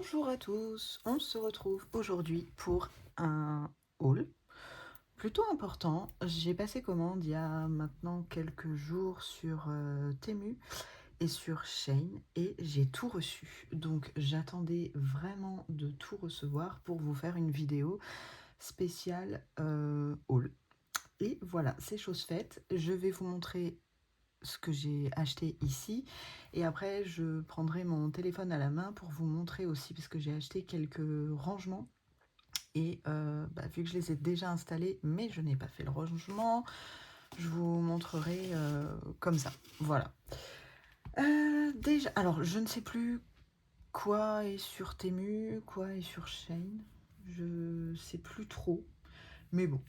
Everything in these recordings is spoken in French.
Bonjour à tous, on se retrouve aujourd'hui pour un haul plutôt important. J'ai passé commande il y a maintenant quelques jours sur Temu et sur Shein et j'ai tout reçu. Donc j'attendais vraiment de tout recevoir pour vous faire une vidéo spéciale haul. Et voilà, c'est chose faite. Je vais vous montrer ce que j'ai acheté ici et après je prendrai mon téléphone à la main pour vous montrer aussi parce que j'ai acheté quelques rangements et vu que je les ai déjà installés mais je n'ai pas fait le rangement, je vous montrerai comme ça. Voilà. Déjà, alors je ne sais plus quoi est sur Temu, quoi est sur Shein, je sais plus trop, mais bon,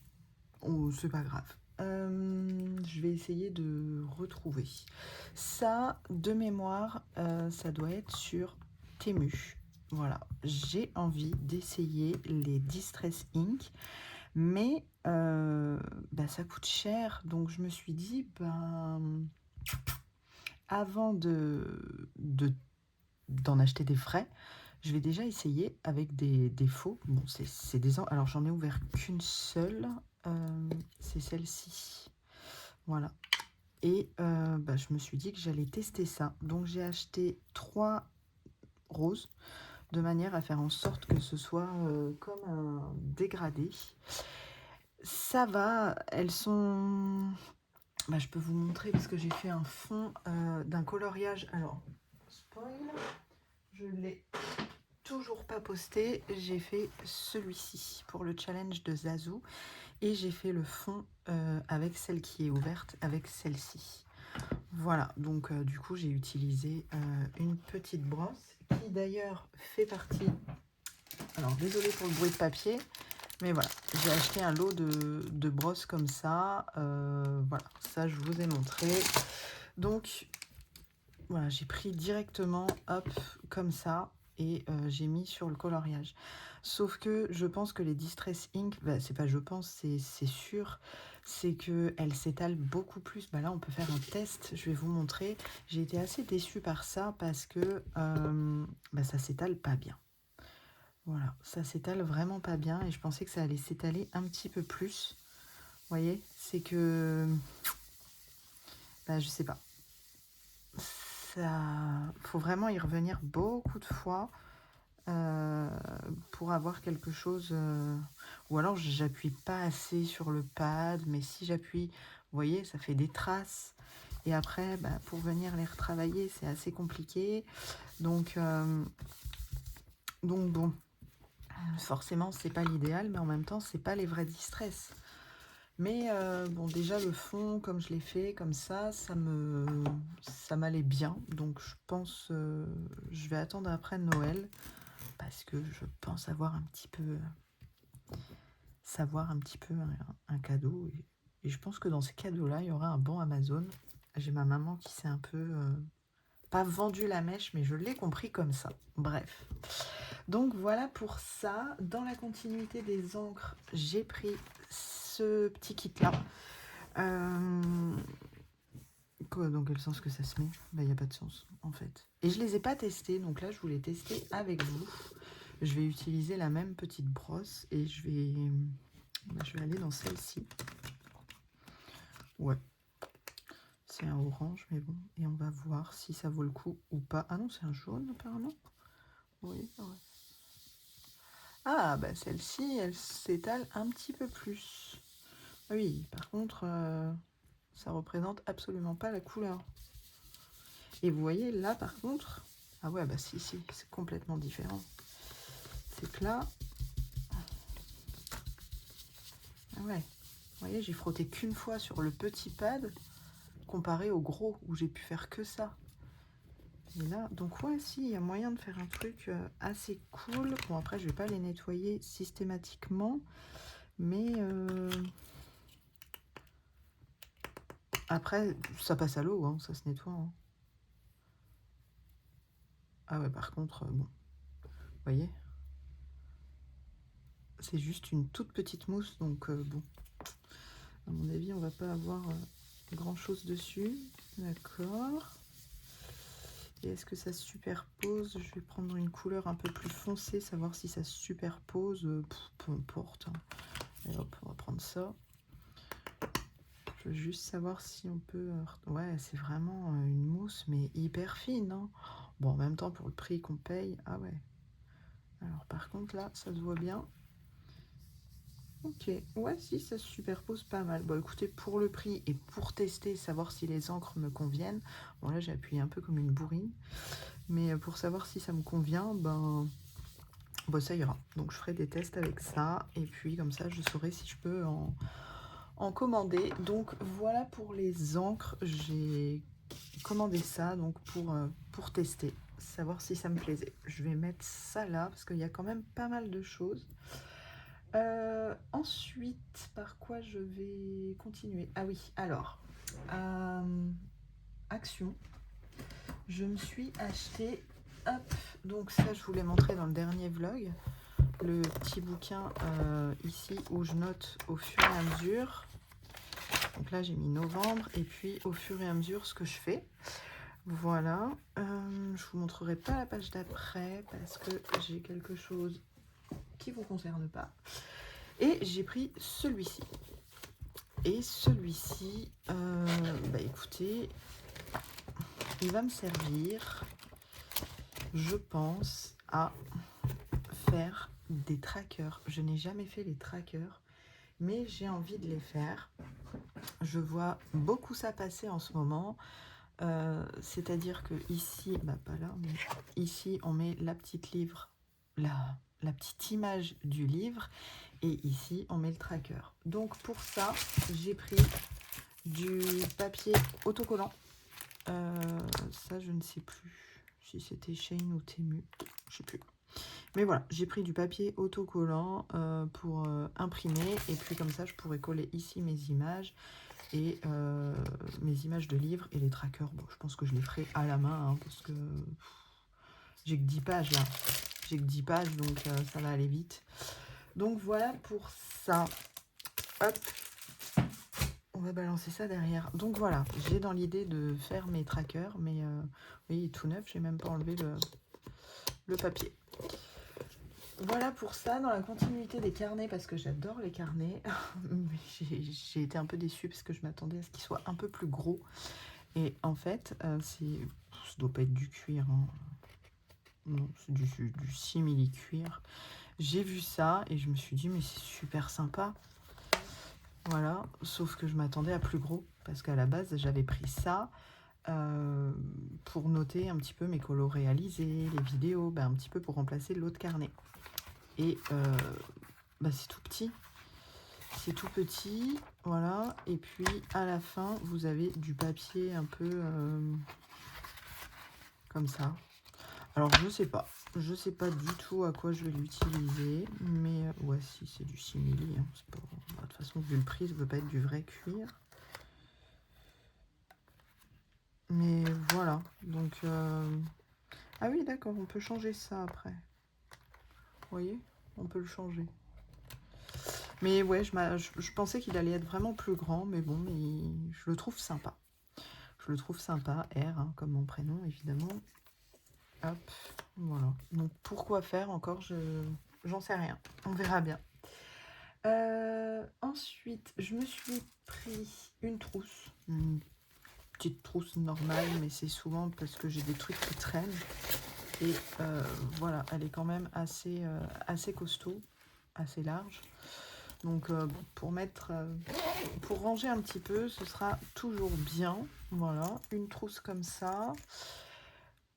c'est pas grave. Je vais essayer de retrouver. Ça, de mémoire, ça doit être sur Temu. Voilà, j'ai envie d'essayer les Distress Ink, mais ça coûte cher. Donc je me suis dit, avant d'en acheter des vrais, je vais déjà essayer avec des faux. Bon, c'est des... Alors, j'en ai ouvert qu'une seule. C'est celle-ci. Voilà. Et je me suis dit que j'allais tester ça. Donc, j'ai acheté 3 roses de manière à faire en sorte que ce soit comme un dégradé. Ça va. Elles sont... je peux vous montrer parce que j'ai fait un fond d'un coloriage. Alors, spoil, je l'ai toujours pas posté. J'ai fait celui-ci pour le challenge de Zazu et j'ai fait le fond avec celle qui est ouverte avec celle-ci. Voilà, donc du coup j'ai utilisé une petite brosse qui d'ailleurs fait partie, alors désolé pour le bruit de papier, mais voilà, j'ai acheté un lot de brosses comme ça. Voilà, ça je vous ai montré. Donc voilà, j'ai pris directement, hop, comme ça, et j'ai mis sur le coloriage. Sauf que je pense que les Distress Ink, c'est pas je pense, c'est sûr, c'est qu'elles s'étalent beaucoup plus. Là, on peut faire un test, je vais vous montrer. J'ai été assez déçue par ça parce que ça s'étale pas bien. Voilà, ça s'étale vraiment pas bien et je pensais que ça allait s'étaler un petit peu plus. Vous voyez, c'est que... je sais pas. Ça, faut vraiment y revenir beaucoup de fois pour avoir quelque chose. Ou alors j'appuie pas assez sur le pad, mais si j'appuie, vous voyez, ça fait des traces. Et après, pour venir les retravailler, c'est assez compliqué. Donc bon, forcément, c'est pas l'idéal, mais en même temps, c'est pas les vrais distress. Mais bon, déjà le fond, comme je l'ai fait, comme ça m'allait bien. Donc je pense, je vais attendre après Noël parce que je pense avoir un petit peu, savoir un petit peu un cadeau. Et je pense que dans ces cadeaux-là, il y aura un bon Amazon. J'ai ma maman qui s'est un peu, pas vendu la mèche, mais je l'ai compris comme ça. Bref. Donc voilà pour ça. Dans la continuité des encres, j'ai pris ce petit kit-là. Dans quel sens que ça se met? Il n'y a pas de sens, en fait. Et je les ai pas testés, donc là, je voulais tester avec vous. Je vais utiliser la même petite brosse et je vais aller dans celle-ci. Ouais. C'est un orange, mais bon. Et on va voir si ça vaut le coup ou pas. Ah non, c'est un jaune, apparemment. Oui, ouais. Ah, celle-ci, elle s'étale un petit peu plus. Oui, par contre, ça représente absolument pas la couleur. Et vous voyez, là, par contre... Ah ouais, si, c'est complètement différent. C'est que là... Ah ouais, vous voyez, j'ai frotté qu'une fois sur le petit pad, comparé au gros, où j'ai pu faire que ça. Et là, donc ouais, si, il y a moyen de faire un truc assez cool. Bon, après, je vais pas les nettoyer systématiquement, mais... Après, ça passe à l'eau, hein, ça se nettoie. Hein. Ah ouais, par contre, bon, vous voyez, c'est juste une toute petite mousse, donc bon, à mon avis, on va pas avoir grand chose dessus. D'accord. Et est-ce que ça se superpose? Je vais prendre une couleur un peu plus foncée, savoir si ça se superpose. Peu importe. Et hop, on va prendre ça. Je veux juste savoir si on peut... Ouais, c'est vraiment une mousse, mais hyper fine. Hein. Bon, en même temps, pour le prix qu'on paye... Ah ouais. Alors, par contre, là, ça se voit bien. Ok, ouais, si, ça se superpose pas mal. Bon, écoutez, pour le prix et pour tester, savoir si les encres me conviennent... Bon, là, j'ai appuyé un peu comme une bourrine. Mais pour savoir si ça me convient, ben... Bon, ça ira. Donc, je ferai des tests avec ça. Et puis, comme ça, je saurai si je peux en commander. Donc, voilà pour les encres. J'ai commandé ça donc pour tester, savoir si ça me plaisait. Je vais mettre ça là, parce qu'il y a quand même pas mal de choses. Ensuite, par quoi je vais continuer? Ah oui, alors, Action. Je me suis acheté, hop, donc ça je vous l'ai montré dans le dernier vlog, le petit bouquin ici où je note au fur et à mesure. Donc là j'ai mis novembre et puis au fur et à mesure ce que je fais. Voilà, je vous montrerai pas la page d'après parce que j'ai quelque chose qui vous concerne pas. Et j'ai pris celui-ci. Et celui-ci, bah écoutez, il va me servir, je pense, à faire des trackers. Je n'ai jamais fait les trackers, mais j'ai envie de les faire. Je vois beaucoup ça passer en ce moment. C'est-à-dire que ici, bah pas là, mais ici on met la petite livre, la petite image du livre, et ici on met le tracker. Donc pour ça, j'ai pris du papier autocollant. Ça je ne sais plus si c'était Shein ou Temu, je sais plus. Mais voilà, j'ai pris du papier autocollant pour imprimer, et puis comme ça je pourrais coller ici mes images et mes images de livres et les trackers. Bon, je pense que je les ferai à la main hein, parce que j'ai que 10 pages là. J'ai que 10 pages donc ça va aller vite. Donc voilà pour ça. Hop, on va balancer ça derrière. Donc voilà, j'ai dans l'idée de faire mes trackers, mais oui, tout neuf, j'ai même pas enlevé le papier. Voilà pour ça, dans la continuité des carnets, parce que j'adore les carnets. J'ai été un peu déçue parce que je m'attendais à ce qu'ils soient un peu plus gros. Et en fait, ça doit pas être du cuir. Hein. Non, c'est du simili cuir. J'ai vu ça et je me suis dit, mais c'est super sympa. Voilà, sauf que je m'attendais à plus gros. Parce qu'à la base, j'avais pris ça pour noter un petit peu mes colos réalisés, les vidéos, un petit peu pour remplacer l'autre carnet. Et c'est tout petit. C'est tout petit, voilà. Et puis à la fin, vous avez du papier un peu comme ça. Alors je sais pas du tout à quoi je vais l'utiliser, mais ouais, si c'est du simili, hein, c'est pas... De toute façon, vu le prix, ça ne peut pas être du vrai cuir. Mais voilà, donc ah oui, d'accord, on peut changer ça après. Vous voyez, on peut le changer. Mais ouais, je pensais qu'il allait être vraiment plus grand, mais bon, je le trouve sympa. Je le trouve sympa, R, hein, comme mon prénom, évidemment. Hop, voilà. Donc, pourquoi faire encore, j'en sais rien. On verra bien. Ensuite, je me suis pris une trousse. Une petite trousse normale, mais c'est souvent parce que j'ai des trucs qui traînent. Et voilà, elle est quand même assez costaud, assez large. Donc pour ranger un petit peu, ce sera toujours bien. Voilà, une trousse comme ça.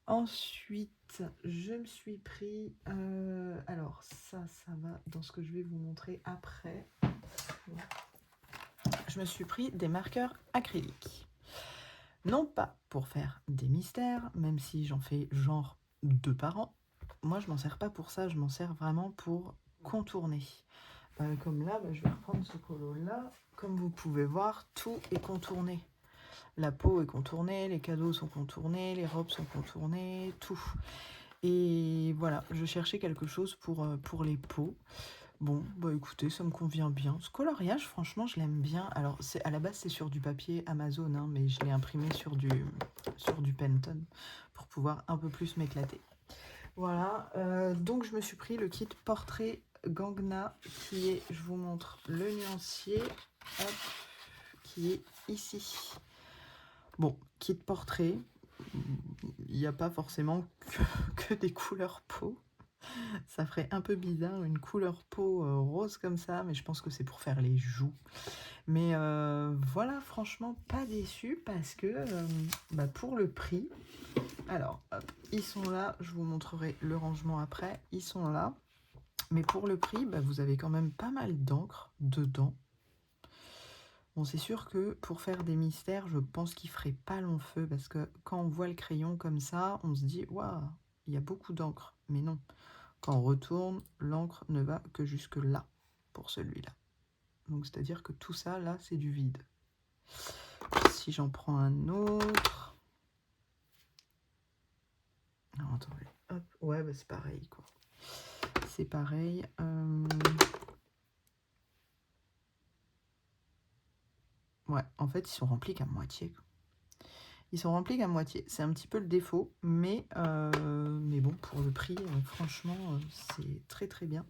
Ensuite, je me suis pris... alors ça va dans ce que je vais vous montrer après. Je me suis pris des marqueurs acryliques. Non pas pour faire des mystères, même si j'en fais genre 2 par an. Moi, je m'en sers pas pour ça, je m'en sers vraiment pour contourner. Comme là, je vais reprendre ce colo-là. Comme vous pouvez voir, tout est contourné. La peau est contournée, les cadeaux sont contournés, les robes sont contournées, tout. Et voilà, je cherchais quelque chose pour les peaux. Bon, bah écoutez, ça me convient bien. Ce coloriage, franchement, je l'aime bien. Alors, c'est à la base, c'est sur du papier Amazon, hein, mais je l'ai imprimé sur du Penton pour pouvoir un peu plus m'éclater. Voilà, donc je me suis pris le kit portrait Gangna qui est, je vous montre le nuancier, hop, qui est ici. Bon, kit portrait, il n'y a pas forcément que des couleurs peau. Ça ferait un peu bizarre, une couleur peau rose comme ça, mais je pense que c'est pour faire les joues. Mais voilà, franchement, pas déçu parce que pour le prix, alors, hop, ils sont là, je vous montrerai le rangement après, ils sont là. Mais pour le prix, vous avez quand même pas mal d'encre dedans. Bon, c'est sûr que pour faire des mystères, je pense qu'il ferait pas long feu parce que quand on voit le crayon comme ça, on se dit « Waouh, il y a beaucoup d'encre ». Mais non. Quand on retourne, l'encre ne va que jusque là, pour celui-là. Donc, c'est-à-dire que tout ça, là, c'est du vide. Si j'en prends un autre... Alors, attendez. Hop. Ouais, c'est pareil, quoi. C'est pareil. Ouais, en fait, ils sont remplis qu'à moitié, quoi. Ils sont remplis qu'à moitié. C'est un petit peu le défaut, mais bon, pour le prix, franchement, c'est très très bien.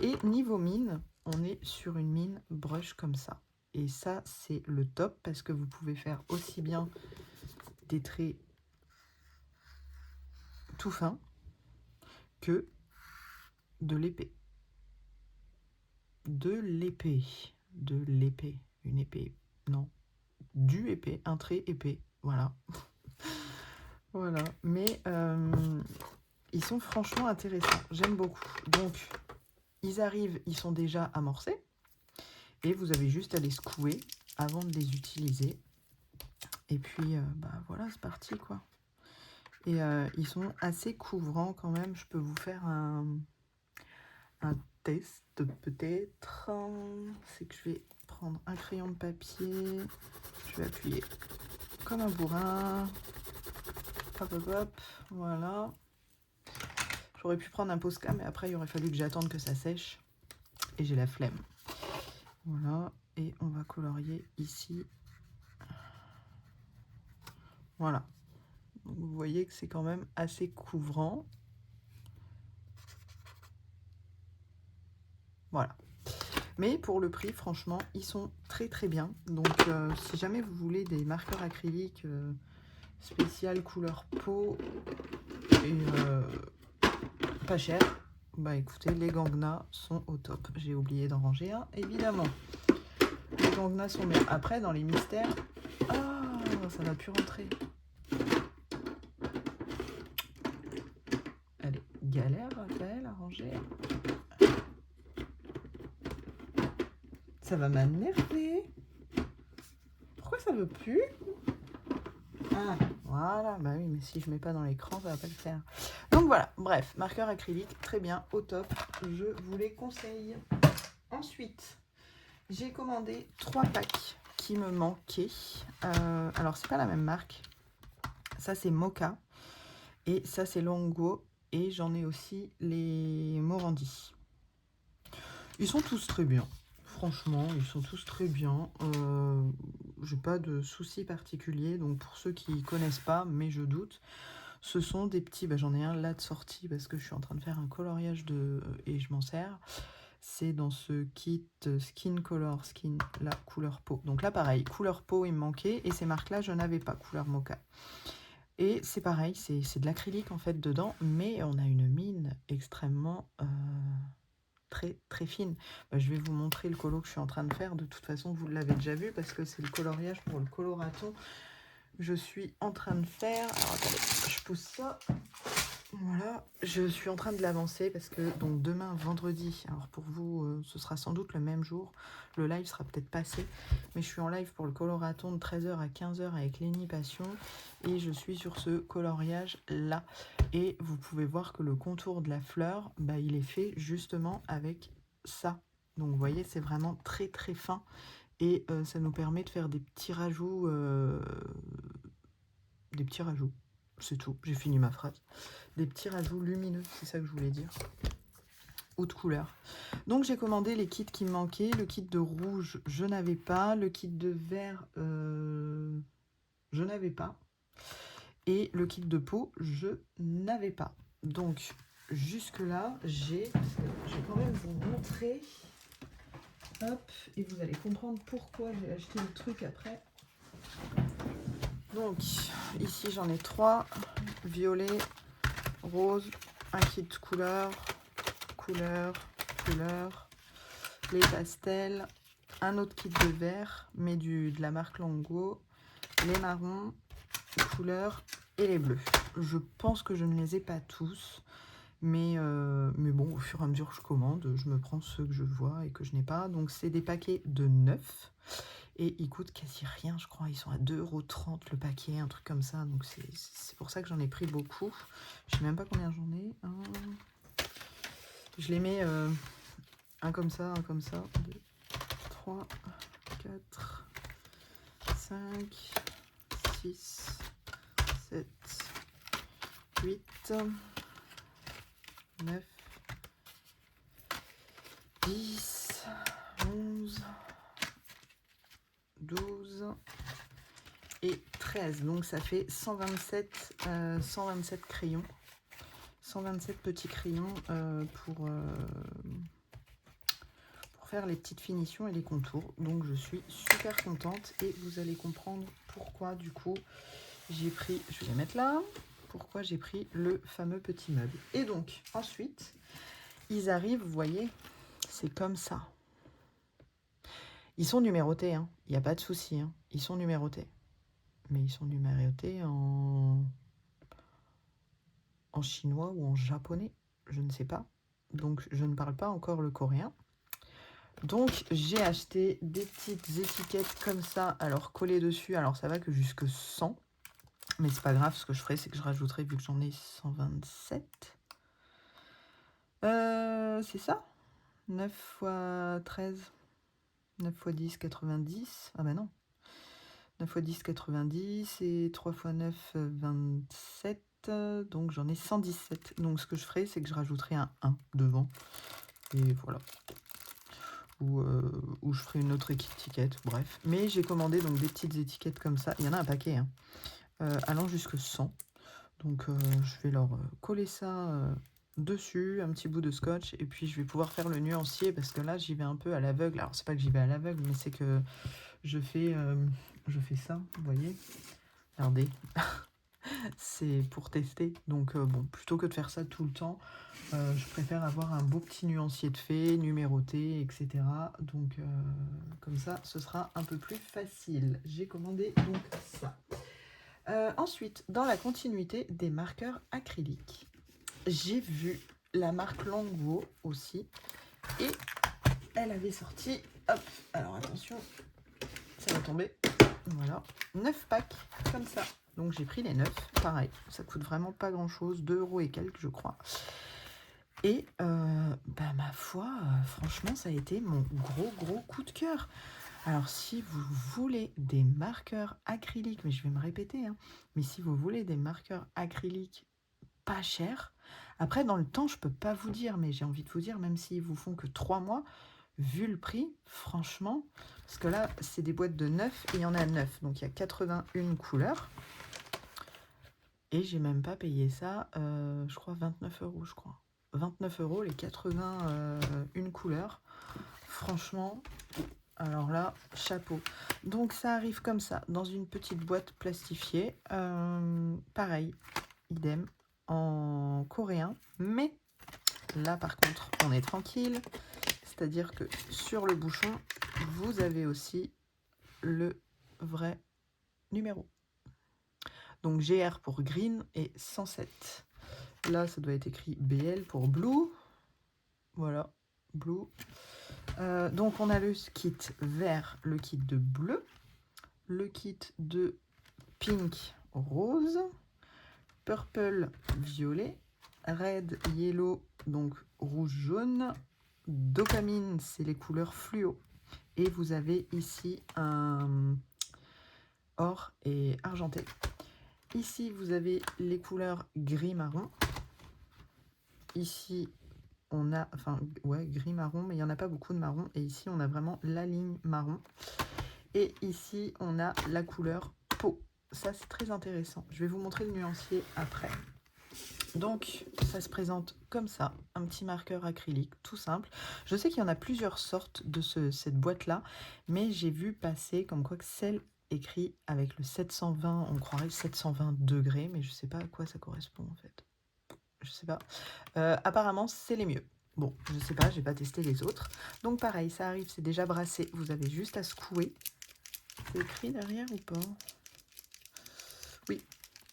Et niveau mine, on est sur une mine brush comme ça. Et ça, c'est le top parce que vous pouvez faire aussi bien des traits tout fins que de l'épée. De l'épée. De l'épée. Une épée. Non. Du épée. Un trait épée. Voilà. Voilà. Mais ils sont franchement intéressants. J'aime beaucoup. Donc, ils arrivent, ils sont déjà amorcés. Et vous avez juste à les secouer avant de les utiliser. Et puis, voilà, c'est parti, quoi. Et ils sont assez couvrants quand même. Je peux vous faire un test, peut-être. C'est que je vais prendre un crayon de papier. Je vais appuyer comme un bourrin. Hop, hop, hop. Voilà. J'aurais pu prendre un Posca, mais après, il aurait fallu que j'attende que ça sèche. Et j'ai la flemme. Voilà. Et on va colorier ici. Voilà. Donc, vous voyez que c'est quand même assez couvrant. Voilà. Mais pour le prix, franchement, ils sont très très bien. Donc, si jamais vous voulez des marqueurs acryliques spécial couleur peau et pas cher, écoutez, les Gangna sont au top. J'ai oublié d'en ranger un, évidemment. Les Gangna sont bien. Après, dans les mystères, ça va plus rentrer. Elle est galère, Raphaël, à ranger. Ça va m'énerver. Pourquoi ça veut plus? Ah, voilà, bah oui, mais si je mets pas dans l'écran, ça va pas le faire. Donc voilà, bref, marqueur acrylique, très bien, au top, je vous les conseille. Ensuite, j'ai commandé 3 packs qui me manquaient. Alors, c'est pas la même marque. Ça, c'est Mocha. Et ça, c'est Longo. Et j'en ai aussi les Morandi. Ils sont tous très bien. Franchement, ils sont tous très bien. J'ai pas de soucis particuliers. Donc, pour ceux qui connaissent pas, mais je doute, ce sont des petits... j'en ai un là de sortie parce que je suis en train de faire un coloriage et je m'en sers. C'est dans ce kit Skin Color, la couleur peau. Donc là, pareil, couleur peau, il me manquait. Et ces marques-là, je n'avais pas, couleur mocha. Et c'est pareil, c'est de l'acrylique en fait dedans. Mais on a une mine extrêmement très très fine. Je vais vous montrer le colo que je suis en train de faire. De toute façon, vous l'avez déjà vu parce que c'est le coloriage pour le coloraton. Je suis en train de faire... Alors attendez, je pousse ça... Voilà, je suis en train de l'avancer parce que donc demain, vendredi, alors pour vous, ce sera sans doute le même jour. Le live sera peut-être passé, mais je suis en live pour le coloraton de 13h à 15h avec Lénie Passion et je suis sur ce coloriage là. Et vous pouvez voir que le contour de la fleur, il est fait justement avec ça. Donc vous voyez, c'est vraiment très très fin et ça nous permet de faire des petits rajouts. C'est tout, j'ai fini ma phrase. Des petits rajouts lumineux, c'est ça que je voulais dire. ou de couleur. Donc j'ai commandé les kits qui me manquaient. Le kit de rouge, je n'avais pas. Le kit de vert, je n'avais pas. Et le kit de peau, je n'avais pas. Donc jusque là, je vais quand même vous montrer. Hop, et vous allez comprendre pourquoi j'ai acheté le truc après. Donc ici j'en ai 3, violet, rose, un kit couleur, les pastels, un autre kit de vert, mais de la marque Lango, les marrons, couleurs et les bleus. Je pense que je ne les ai pas tous, mais bon, au fur et à mesure que je commande, je me prends ceux que je vois et que je n'ai pas. Donc c'est des paquets de 9 et ils coûtent quasi rien, je crois. Ils sont à 2,30 € le paquet, un truc comme ça. Donc c'est pour ça que j'en ai pris beaucoup. Je sais même pas combien j'en ai. Je les mets un comme ça, 2, 3, 4, 5, 6, 7, 8, 9, 10, 11, 12 et 13. Donc ça fait 127 crayons. 127 petits crayons pour faire les petites finitions et les contours. Donc je suis super contente et vous allez comprendre pourquoi du coup j'ai pris, je vais les mettre là, pourquoi j'ai pris le fameux petit meuble. Et donc ensuite ils arrivent, vous voyez, c'est comme ça. Ils sont numérotés, hein. Il n'y a pas de souci, hein. Ils sont numérotés. Mais ils sont numérotés en chinois ou en japonais, je ne sais pas. Donc je ne parle pas encore le coréen. Donc j'ai acheté des petites étiquettes comme ça, alors collées dessus. Alors ça va que jusque 100, mais c'est pas grave. Ce que je ferai, c'est que je rajouterai, vu que j'en ai 127. C'est ça, 9 x 13, 9 x 10, 90. Ah bah non, 9 x 10, 90 et 3 x 9, 27. Donc j'en ai 117. Donc ce que je ferai, c'est que je rajouterai un 1 devant. Et voilà. Ou je ferai une autre étiquette, bref. Mais j'ai commandé donc des petites étiquettes comme ça. Il y en a un paquet, hein, allant jusque 100. Donc je vais leur coller ça dessus, un petit bout de scotch. Et puis je vais pouvoir faire le nuancier parce que là, j'y vais un peu à l'aveugle. Alors c'est pas que j'y vais à l'aveugle, mais c'est que je fais ça, vous voyez. Regardez. C'est pour tester. Donc bon, plutôt que de faire ça tout le temps, je préfère avoir un beau petit nuancier de fée, numéroté, etc. Donc comme ça, ce sera un peu plus facile. J'ai commandé donc ça. Ensuite, dans la continuité des marqueurs acryliques, j'ai vu la marque Lango aussi. Et elle avait sorti, hop, alors attention, ça va tomber. Voilà, 9 packs comme ça. Donc j'ai pris les 9, pareil, ça coûte vraiment pas grand chose, 2 € et quelques je crois. Et bah, ma foi, franchement ça a été mon gros coup de cœur. Alors si vous voulez des marqueurs acryliques, mais je vais me répéter, hein, mais si vous voulez des marqueurs acryliques pas chers, après dans le temps je peux pas vous dire, mais j'ai envie de vous dire, même s'ils vous font que 3 mois, vu le prix, franchement, parce que là c'est des boîtes de 9 et il y en a 9, donc il y a 81 couleurs. Et j'ai même pas payé ça, je crois 29 €, je crois. 29 € les 81 couleurs. Franchement, alors là, chapeau. Donc ça arrive comme ça, dans une petite boîte plastifiée. Pareil, idem, en coréen. Mais là, par contre, on est tranquille. C'est-à-dire que sur le bouchon, vous avez aussi le vrai numéro. Donc GR pour green et 107. Là, ça doit être écrit BL pour blue. Voilà, blue. Donc on a le kit vert, le kit de bleu, le kit de pink rose, purple violet, red yellow, donc rouge jaune, dopamine, c'est les couleurs fluo. Et vous avez ici un or et argenté. Ici, vous avez les couleurs gris-marron. Ici, on a, enfin, ouais, gris-marron, mais il n'y en a pas beaucoup de marron. Et ici, on a vraiment la ligne marron. Et ici, on a la couleur peau. Ça, c'est très intéressant. Je vais vous montrer le nuancier après. Donc, ça se présente comme ça, un petit marqueur acrylique, tout simple. Je sais qu'il y en a plusieurs sortes de cette boîte-là, mais j'ai vu passer comme quoi que celle écrit avec le 720, on croirait 720 degrés, mais je sais pas à quoi ça correspond en fait. Je sais pas. Apparemment, c'est les mieux. Bon, je sais pas, j'ai pas testé les autres. Donc pareil, ça arrive, c'est déjà brassé. Vous avez juste à secouer. C'est écrit derrière ou pas? Oui,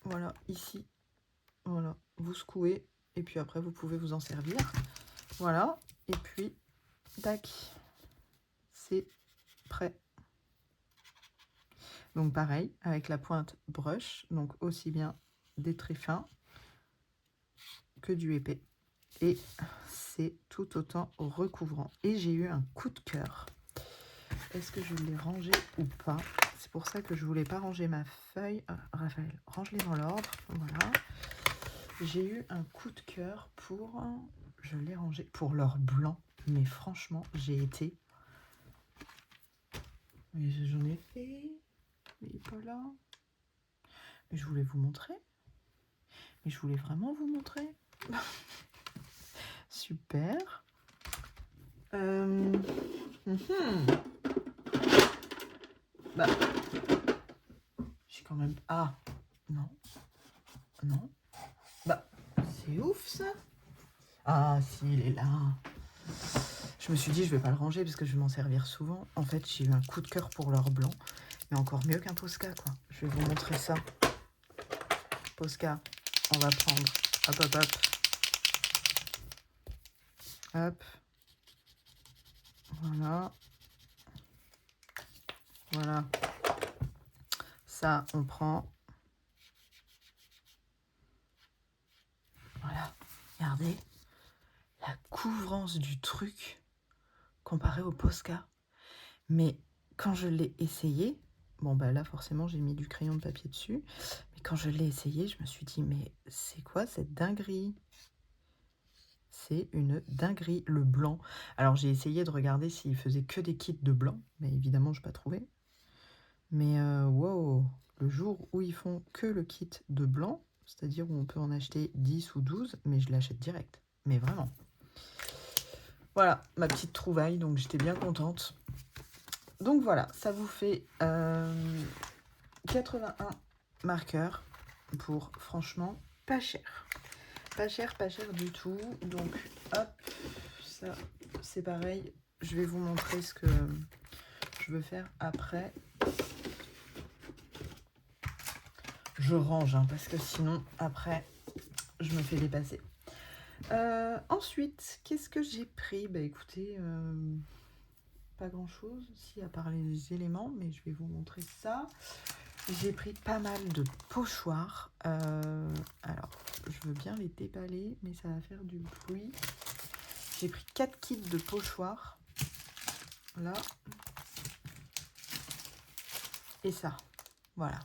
voilà, ici. Voilà, vous secouez et puis après vous pouvez vous en servir. Voilà, et puis tac, c'est prêt. Donc pareil, avec la pointe brush, donc aussi bien des traits fins que du épais. Et c'est tout autant recouvrant. Et j'ai eu un coup de cœur. Est-ce que je l'ai rangé ou pas? C'est pour ça que je voulais pas ranger ma feuille. Raphaël, range-les dans l'ordre. Voilà. J'ai eu un coup de cœur pour... Je l'ai rangé pour leur blanc. Mais franchement, j'ai été... J'en ai fait... Il n'est pas là. Mais je voulais vous montrer. Mais je voulais vraiment vous montrer. Super. Bah, j'ai quand même... Ah, non. Non. Bah, c'est ouf ça. Ah, si, il est là. Je me suis dit, je vais pas le ranger parce que je vais m'en servir souvent. En fait, j'ai eu un coup de cœur pour leur blanc. Mais encore mieux qu'un Posca, quoi. Je vais vous montrer ça. Posca, on va prendre. Hop, hop, hop. Hop. Voilà. Voilà. Ça, on prend. Voilà. Regardez. La couvrance du truc comparé au Posca. Mais quand je l'ai essayé, bon bah là forcément j'ai mis du crayon de papier dessus, mais quand je l'ai essayé, je me suis dit mais c'est quoi cette dinguerie? C'est une dinguerie, le blanc. Alors j'ai essayé de regarder s'il faisait que des kits de blanc, mais évidemment je n'ai pas trouvé. Mais wow, le jour où ils font que le kit de blanc, c'est-à-dire où on peut en acheter 10 ou 12, mais je l'achète direct. Mais vraiment. Voilà, ma petite trouvaille, donc j'étais bien contente. Donc voilà, ça vous fait 81 marqueurs pour franchement pas cher. Pas cher du tout. Donc hop, ça c'est pareil. Je vais vous montrer ce que je veux faire après. Je range hein, parce que sinon après je me fais dépasser. Ensuite, qu'est-ce que j'ai pris? Bah écoutez, pas grand chose, si à part les éléments, mais je vais vous montrer ça. J'ai pris pas mal de pochoirs. Alors, je veux bien les déballer, mais ça va faire du bruit. J'ai pris 4 kits de pochoirs. Là. Et ça. Voilà.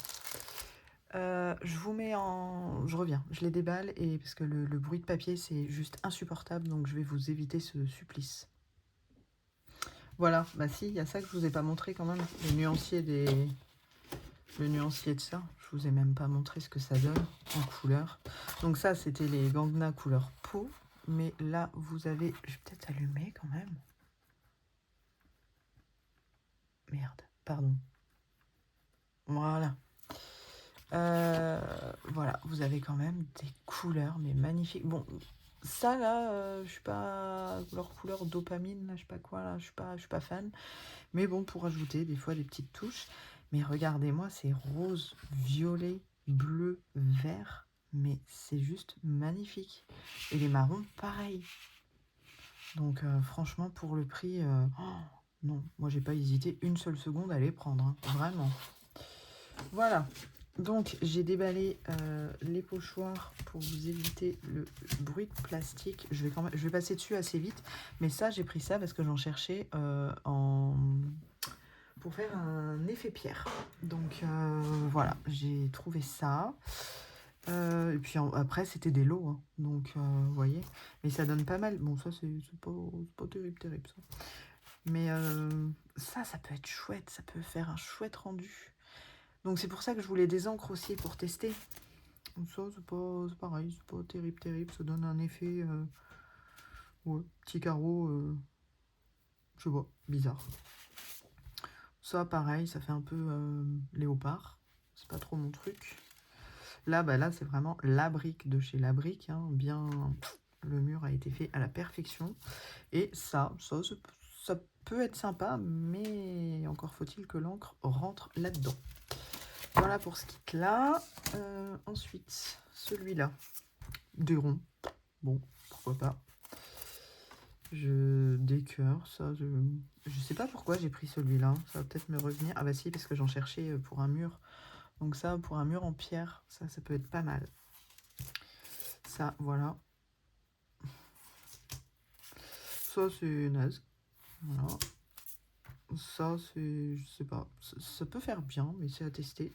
Je vous mets en... Je reviens, je les déballe, et parce que le bruit de papier, c'est juste insupportable, donc je vais vous éviter ce supplice. Voilà, bah si, il y a ça que je vous ai pas montré quand même, le nuancier de ça. Je vous ai même pas montré ce que ça donne en couleur. Donc ça, c'était les Gangna couleur peau, mais là, vous avez... Je vais peut-être allumer quand même. Merde, pardon. Voilà. Voilà, vous avez quand même des couleurs, mais magnifiques. Bon, ça là, je suis pas... Leur couleur dopamine, là, je sais pas quoi, là, je suis pas fan. Mais bon, pour ajouter des fois des petites touches. Mais regardez-moi, c'est rose, violet, bleu, vert. Mais c'est juste magnifique. Et les marrons, pareil. Donc franchement, pour le prix, non, moi j'ai pas hésité une seule seconde à les prendre, hein, vraiment. Voilà. Donc j'ai déballé les pochoirs pour vous éviter le bruit de plastique. Je vais passer dessus assez vite. Mais ça, j'ai pris ça parce que j'en cherchais pour faire un effet pierre. Donc voilà, j'ai trouvé ça. et puis après, c'était des lots, hein, donc vous voyez. Mais ça donne pas mal. Bon, ça, c'est pas terrible, terrible, ça. Mais ça peut être chouette, ça peut faire un chouette rendu. Donc c'est pour ça que je voulais des encres aussi pour tester. Donc ça, c'est pareil, c'est pas terrible, terrible. Ça donne un effet, ouais, petit carreau, je sais pas, bizarre. Ça, pareil, ça fait un peu léopard. C'est pas trop mon truc. Là, bah là, c'est vraiment la brique de chez La Brique. Hein, bien, le mur a été fait à la perfection. Et ça peut être sympa, mais encore faut-il que l'encre rentre là-dedans. Voilà pour ce kit-là. Ensuite, celui-là, des ronds. Bon, pourquoi pas. Des cœurs, ça, je sais pas pourquoi j'ai pris celui-là. Ça va peut-être me revenir. Ah bah si, parce que j'en cherchais pour un mur. Donc ça, pour un mur en pierre, ça peut être pas mal. Ça, voilà. Ça, c'est naze. Voilà. Ça, c'est... Je sais pas. Ça peut faire bien, mais c'est à tester.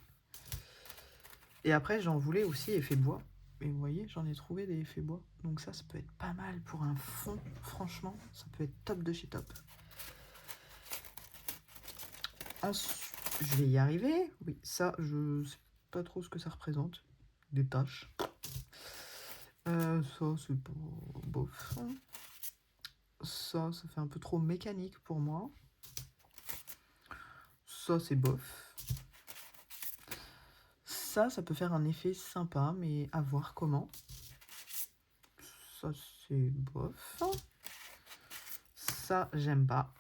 Et après, j'en voulais aussi effet bois. Et vous voyez, j'en ai trouvé des effets bois. Donc ça peut être pas mal pour un fond. Franchement, ça peut être top de chez top. Ensuite, je vais y arriver. Oui, ça, je sais pas trop ce que ça représente. Des taches. Ça, c'est pas bof. Ça fait un peu trop mécanique pour moi. Ça, c'est bof. Ça peut faire un effet sympa, mais à voir comment. Ça, c'est bof. Ça, j'aime pas.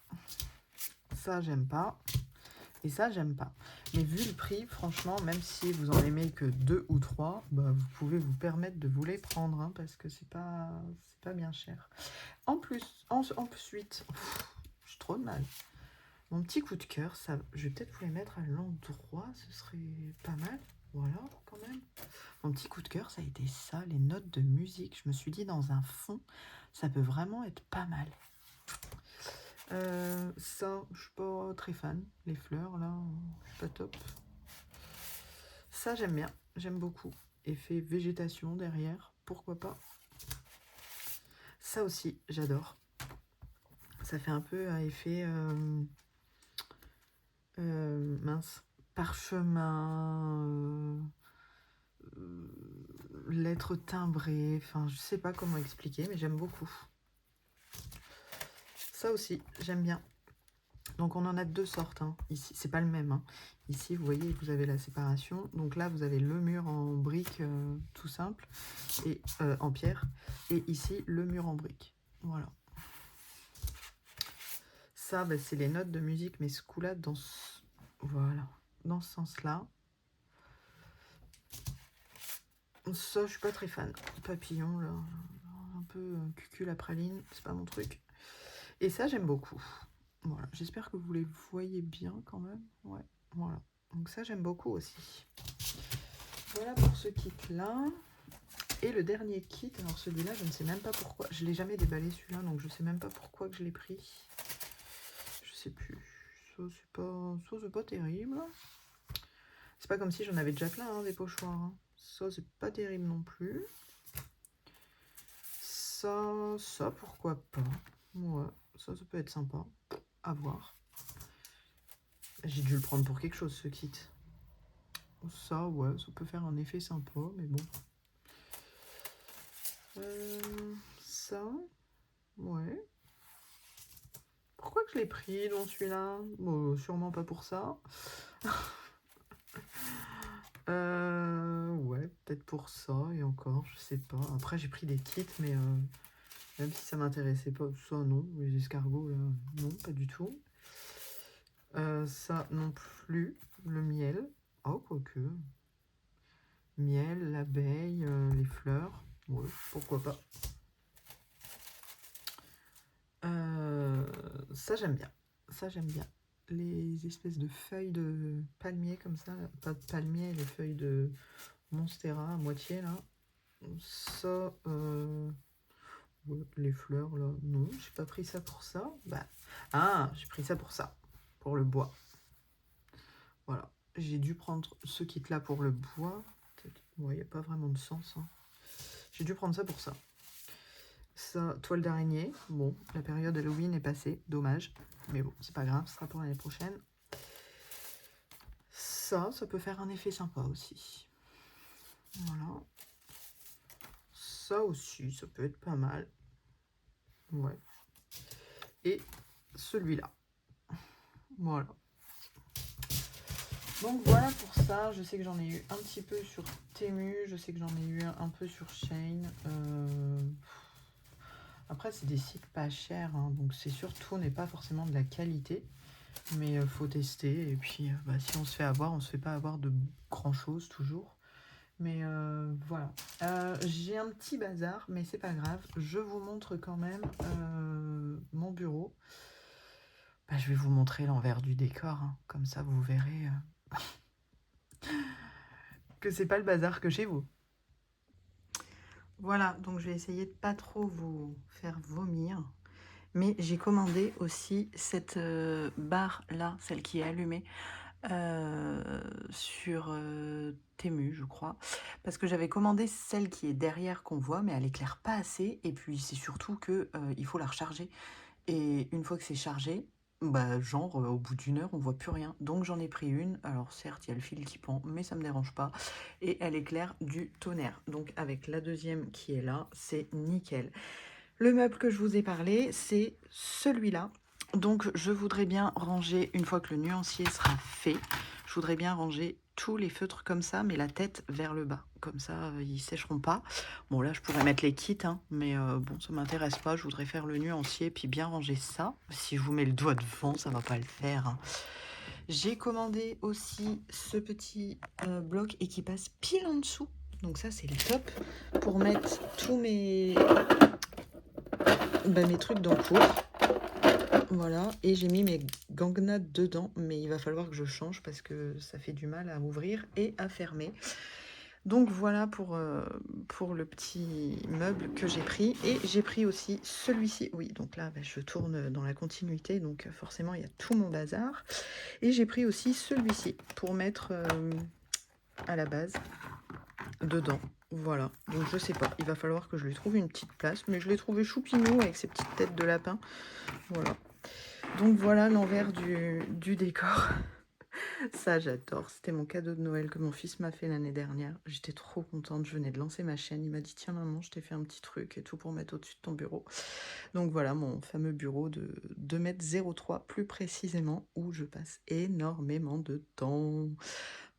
Ça, j'aime pas. Et ça, j'aime pas. Mais vu le prix, franchement, même si vous en aimez que 2 ou 3, bah, vous pouvez vous permettre de vous les prendre, hein, parce que c'est pas bien cher. En plus, ensuite, j'ai trop de mal. Mon petit coup de cœur, ça, je vais peut-être vous les mettre à l'endroit, ce serait pas mal. Voilà, quand même. Mon petit coup de cœur, ça a été ça, les notes de musique. Je me suis dit, dans un fond, ça peut vraiment être pas mal. Ça, je suis pas très fan. Les fleurs, là, je suis pas top. Ça, j'aime bien. J'aime beaucoup. Effet végétation derrière. Pourquoi pas. Ça aussi, j'adore. Ça fait un peu un effet... mince. Parchemin... lettres timbrées. Enfin, je sais pas comment expliquer, mais j'aime beaucoup. Ça aussi, j'aime bien. Donc on en a 2 sortes, hein. Ici, c'est pas le même, hein. Ici, vous voyez, vous avez la séparation. Donc là, vous avez le mur en brique tout simple, et en pierre. Et ici, le mur en brique. Voilà. Ça, bah, c'est les notes de musique, mais ce coup-là, voilà, dans ce sens-là. Ça, je suis pas très fan. Papillon, là, un peu cucul à praline, c'est pas mon truc. Et ça, j'aime beaucoup. Voilà, j'espère que vous les voyez bien quand même. Ouais, voilà. Donc ça, j'aime beaucoup aussi. Voilà pour ce kit-là. Et le dernier kit, alors celui-là, je ne sais même pas pourquoi. Je ne l'ai jamais déballé celui-là, donc je ne sais même pas pourquoi que je l'ai pris. Je sais plus. Ça, c'est pas terrible. C'est pas comme si j'en avais déjà plein, hein, des pochoirs. Hein. Ça, c'est pas terrible non plus. Ça, pourquoi pas. Ouais, ça peut être sympa. À voir. J'ai dû le prendre pour quelque chose, ce kit. Ça, ouais, ça peut faire un effet sympa, mais bon. Ça, ouais. Pourquoi que je l'ai pris dans celui-là? Bon, sûrement pas pour ça. Ouais, peut-être pour ça, et encore, je sais pas. Après, j'ai pris des kits, mais même si ça m'intéressait pas, ça, non. Les escargots, là, non, pas du tout. Ça non plus. Le miel. Oh, quoique. Miel, l'abeille, les fleurs. Ouais, pourquoi pas. Ça, j'aime bien. Ça, j'aime bien. Les espèces de feuilles de palmier comme ça. Pas de palmier, les feuilles de monstera à moitié, là. Ça, ouais, les fleurs, là, non. J'ai pas pris ça pour ça. Bah, ah, j'ai pris ça pour ça. Pour le bois. Voilà. J'ai dû prendre ce kit-là pour le bois. Ouais, il n'y a pas vraiment de sens. Hein. J'ai dû prendre ça pour ça. Ça, toile d'araignée. Bon, la période Halloween est passée. Dommage. Mais bon, c'est pas grave, ce sera pour l'année prochaine. Ça peut faire un effet sympa aussi. Voilà. Ça aussi, ça peut être pas mal. Ouais. Et celui-là. Voilà. Donc voilà pour ça. Je sais que j'en ai eu un petit peu sur Temu. Je sais que j'en ai eu un peu sur Shein. Après, c'est des sites pas chers. Hein, donc c'est sûr, tout n'est pas forcément de la qualité. Mais faut tester. Et puis, bah, si on se fait avoir, on se fait pas avoir de grand-chose toujours. Mais voilà. J'ai un petit bazar, mais c'est pas grave. Je vous montre quand même mon bureau. Bah, je vais vous montrer l'envers du décor. Hein. Comme ça, vous verrez que c'est pas le bazar que chez vous. Voilà, donc je vais essayer de pas trop vous faire vomir. Mais j'ai commandé aussi cette barre-là, celle qui est allumée, sur Temu, je crois. Parce que j'avais commandé celle qui est derrière qu'on voit, mais elle éclaire pas assez. Et puis c'est surtout que il faut la recharger. Et une fois que c'est chargé, bah, genre au bout d'une heure, on voit plus rien. Donc j'en ai pris une. Alors certes, il y a le fil qui pend, mais ça me dérange pas. Et elle éclaire du tonnerre. Donc avec la deuxième qui est là, c'est nickel. Le meuble que je vous ai parlé, c'est celui-là. Donc je voudrais bien ranger, une fois que le nuancier sera fait, je voudrais bien ranger tous les feutres comme ça, mais la tête vers le bas. Comme ça, ils sécheront pas. Bon, là, je pourrais mettre les kits, hein, mais bon, ça m'intéresse pas. Je voudrais faire le nuancier, puis bien ranger ça. Si je vous mets le doigt devant, ça va pas le faire. Hein. J'ai commandé aussi ce petit bloc et qui passe pile en dessous. Donc ça, c'est le top pour mettre tous mes trucs d'encours. Voilà, et j'ai mis mes gangnades dedans, mais il va falloir que je change parce que ça fait du mal à ouvrir et à fermer. Donc voilà pour le petit meuble que j'ai pris. Et j'ai pris aussi celui-ci. Oui, donc là, bah, je tourne dans la continuité, donc forcément, il y a tout mon bazar. Et j'ai pris aussi celui-ci pour mettre à la base dedans. Voilà, donc je sais pas, il va falloir que je lui trouve une petite place, mais je l'ai trouvé choupinou avec ses petites têtes de lapin. Voilà. Donc voilà l'envers du décor. Ça, j'adore. C'était mon cadeau de Noël que mon fils m'a fait l'année dernière. J'étais trop contente. Je venais de lancer ma chaîne. Il m'a dit, tiens maman, je t'ai fait un petit truc et tout pour mettre au-dessus de ton bureau. Donc voilà mon fameux bureau de 2,03 m plus précisément, où je passe énormément de temps.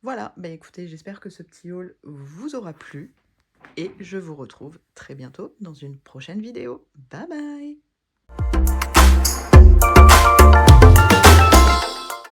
Voilà, bah écoutez, j'espère que ce petit haul vous aura plu. Et je vous retrouve très bientôt dans une prochaine vidéo. Bye bye!